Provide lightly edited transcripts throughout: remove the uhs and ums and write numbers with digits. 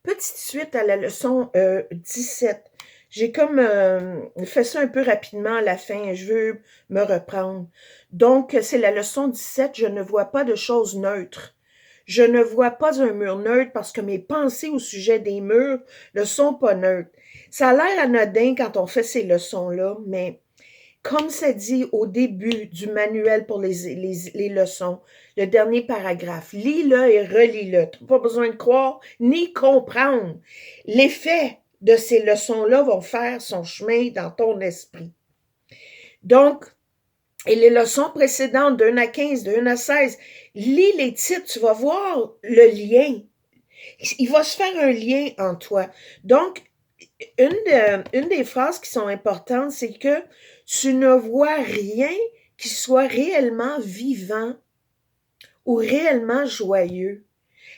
Petite suite à la leçon 17. J'ai comme fait ça un peu rapidement à la fin. Je veux me reprendre. Donc, c'est la leçon 17. Je ne vois pas de choses neutres. Je ne vois pas un mur neutre parce que mes pensées au sujet des murs ne sont pas neutres. Ça a l'air anodin quand on fait ces leçons-là, mais comme ça dit au début du manuel pour les leçons, le dernier paragraphe, lis-le et relis-le. Tu n'as pas besoin de croire ni comprendre. L'effet de ces leçons-là vont faire son chemin dans ton esprit. Donc, et les leçons précédentes, de 1 à 15, de 1 à 16, lis les titres, tu vas voir le lien. Il va se faire un lien en toi. Donc, une des phrases qui sont importantes, c'est que tu ne vois rien qui soit réellement vivant ou réellement joyeux.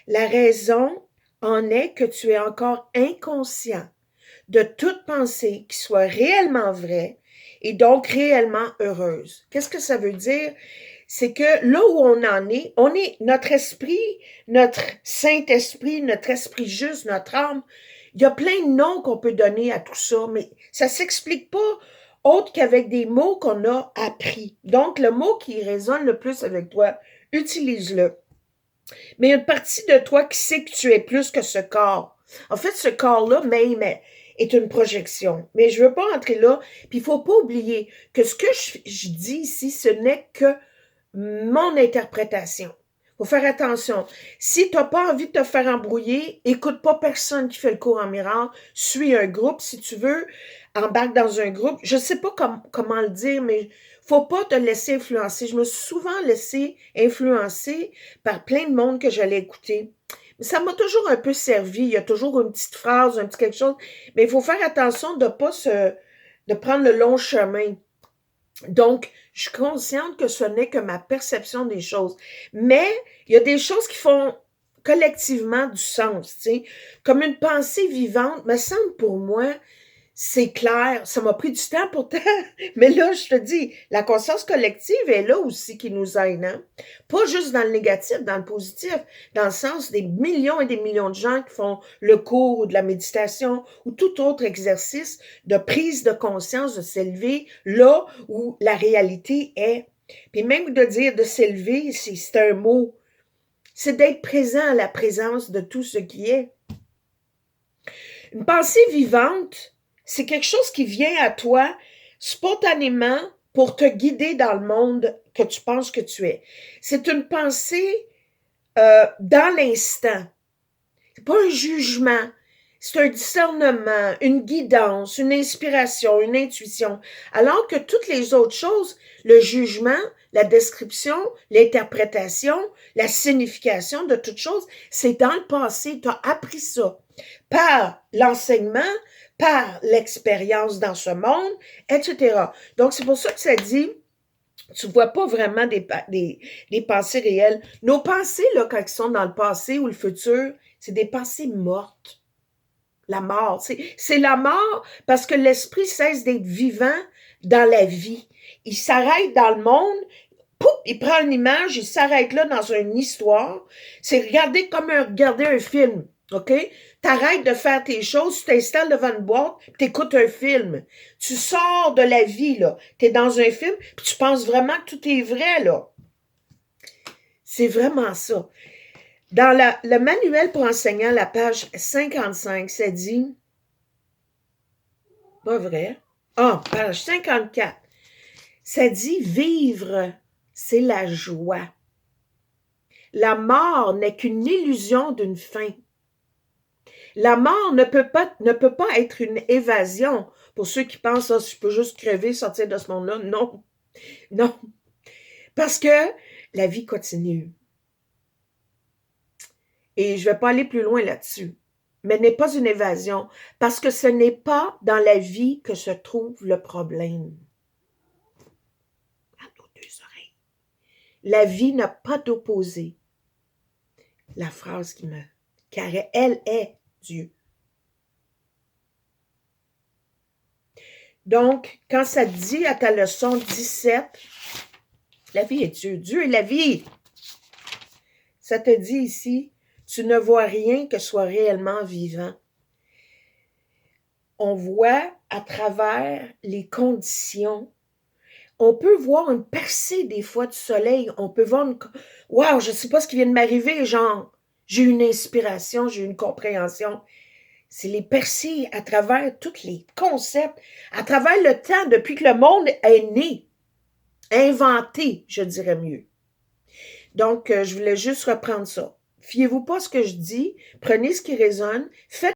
La raison en est que tu es encore inconscient de toute pensée qui soit réellement vraie et donc réellement heureuse. Qu'est-ce que ça veut dire? C'est que là où on est notre esprit, notre Saint-Esprit, notre esprit juste, notre âme. Il y a plein de noms qu'on peut donner à tout ça, mais ça s'explique pas autre qu'avec des mots qu'on a appris. Donc, le mot qui résonne le plus avec toi, utilise-le. Mais il y a une partie de toi qui sait que tu es plus que ce corps. En fait, ce corps-là, même, est une projection. Mais je veux pas entrer là. Puis il faut pas oublier que ce que je dis ici, ce n'est que mon interprétation. Faut faire attention. Si tu n'as pas envie de te faire embrouiller, écoute pas personne qui fait le cours en miracle. Suis un groupe si tu veux. Embarque dans un groupe. Je sais pas comment le dire, mais faut pas te laisser influencer. Je me suis souvent laissé influencer par plein de monde que j'allais écouter. Ça m'a toujours un peu servi. Il y a toujours une petite phrase, un petit quelque chose. Mais il faut faire attention de pas de prendre le long chemin. Donc, je suis consciente que ce n'est que ma perception des choses. Mais il y a des choses qui font collectivement du sens, tu sais. Comme une pensée vivante, me semble pour moi, c'est clair. Ça m'a pris du temps pourtant. Mais là, je te dis, la conscience collective est là aussi qui nous aide, hein? Pas juste dans le négatif, dans le positif, dans le sens des millions et des millions de gens qui font le cours ou de la méditation ou tout autre exercice de prise de conscience, de s'élever là où la réalité est. Puis même de dire de s'élever, c'est un mot. C'est d'être présent à la présence de tout ce qui est. Une pensée vivante, c'est quelque chose qui vient à toi spontanément pour te guider dans le monde que tu penses que tu es. C'est une pensée dans l'instant. C'est pas un jugement. C'est un discernement, une guidance, une inspiration, une intuition. Alors que toutes les autres choses, le jugement, la description, l'interprétation, la signification de toutes choses, c'est dans le passé. Tu as appris ça par l'enseignement, par l'expérience dans ce monde, etc. Donc, c'est pour ça que ça dit, tu ne vois pas vraiment des pensées réelles. Nos pensées, là, quand elles sont dans le passé ou le futur, c'est des pensées mortes. La mort, c'est la mort parce que l'esprit cesse d'être vivant dans la vie. Il s'arrête dans le monde, pouf, il prend une image, il s'arrête là dans une histoire. C'est regarder comme regarder un film, OK? T'arrêtes de faire tes choses, tu t'installes devant une boîte, tu écoutes un film. Tu sors de la vie, là. Tu es dans un film, puis tu penses vraiment que tout est vrai, là. C'est vraiment ça. Dans le manuel pour enseignants, la page 55, ça dit... Pas vrai? Ah, page 54. Ça dit « Vivre, c'est la joie. La mort n'est qu'une illusion d'une fin. La mort ne peut pas être une évasion. Pour ceux qui pensent, ah, je peux juste crever, sortir de ce monde-là. Non, non. Parce que la vie continue. Et je ne vais pas aller plus loin là-dessus. Mais n'est pas une évasion. Parce que ce n'est pas dans la vie que se trouve le problème. À nos deux oreilles. La vie n'a pas d'opposé. La phrase car elle est Dieu. Donc, quand ça dit à ta leçon 17, la vie est Dieu. Dieu est la vie. Ça te dit ici, Tu ne vois rien que soit réellement vivant. On voit à travers les conditions. On peut voir une percée des fois du soleil. On peut voir une... Wow, je ne sais pas ce qui vient de m'arriver, genre, j'ai une inspiration, j'ai une compréhension. C'est les percées à travers tous les concepts, à travers le temps, depuis que le monde est né, inventé, je dirais mieux. Donc, je voulais juste reprendre ça. Fiez-vous pas à ce que je dis, prenez ce qui résonne, faites